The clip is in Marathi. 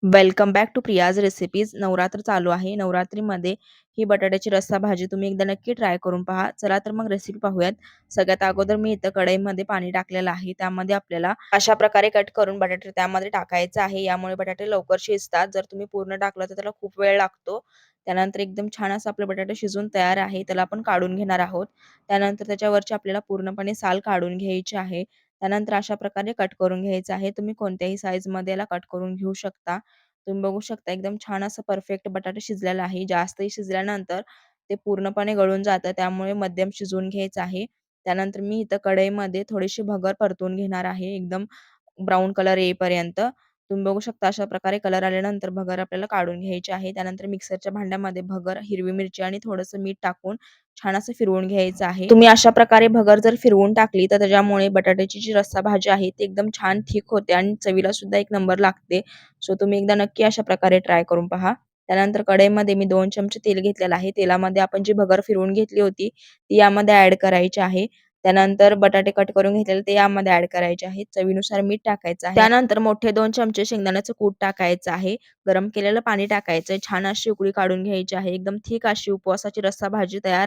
Welcome back to Priya's recipes. Navratra चालू आहे. नवरात्रीमध्ये ही बटाट्याची रस्सा भाजी तुम्ही एकदा नक्की ट्राय करून पहा. चला तर मग रेसिपी पाहूयात. सगळ्यात अगोदर मी इथं कढईमध्ये पाणी टाकलेलं आहे. त्यामध्ये आपल्याला अशा प्रकारे कट करून बटाटे त्यामध्ये टाकायचं आहे. यामुळे बटाटे लवकर शिजतात. जर तुम्ही पूर्ण टाकलं तर त्याला खूप वेळ लागतो. त्यानंतर एकदम छान असं आपले बटाटे शिजून तयार आहे. त्याला आपण काढून घेणार आहोत. त्यानंतर त्याच्यावरची आपल्याला पूर्णपणे साल काढून घ्यायची आहे. त्यानंतर अशा प्रकारे कट करून घ्यायचं आहे. तुम्ही कोणत्याही साईजमध्ये याला कट करून घेऊ शकता. तुम्ही बघू शकता एकदम छान असं परफेक्ट बटाटा शिजलेला आहे. जास्तही शिजल्यानंतर ते पूर्णपणे गळून जातं. त्यामुळे मध्यम शिजवून घ्यायचं आहे. त्यानंतर मी इथं कढईमध्ये थोडीशी भगर परतून घेणार आहे. एकदम ब्राऊन कलर येईपर्यंत. तुम्ही बघू शकता अशा प्रकारे कलर आल्यानंतर भगर आपल्याला काढून घ्यायची आहे. त्यानंतर मिक्सरच्या भांड्यामध्ये भगर, हिरवी मिरची आणि थोडंसं मीठ टाकून छान असं फिरवून घ्यायचं आहे. तुम्ही अशा प्रकारे भगर जर फिरवून टाकली तर त्याच्यामुळे बटाट्याची जी रस्सा भाजी आहे ती एकदम छान थिक होते आणि चवीला सुद्धा एक नंबर लागते. सो तुम्ही एकदा नक्की अशा प्रकारे ट्राय करून पहा. त्यानंतर कढईमध्ये मी 2 चमचे तेल घेतलेलं आहे. तेलामध्ये आपण जी भगर फिरवून घेतली होती ती यामध्ये ॲड करायची आहे. त्यानंतर बटाटे कट करून घेतलेले ते यामध्ये ॲड करायचे आहेत. चवीनुसार मीठ टाकायचं आहे. त्यानंतर मोठे 2 चमचे शेंगदाण्याचं कूट टाकायचं आहे. गरम केलेलं पाणी टाकायचं. छान अशी उकळी काढून घ्यायची आहे. एकदम थिक अशी उपवासाची रस्सा भाजी तयार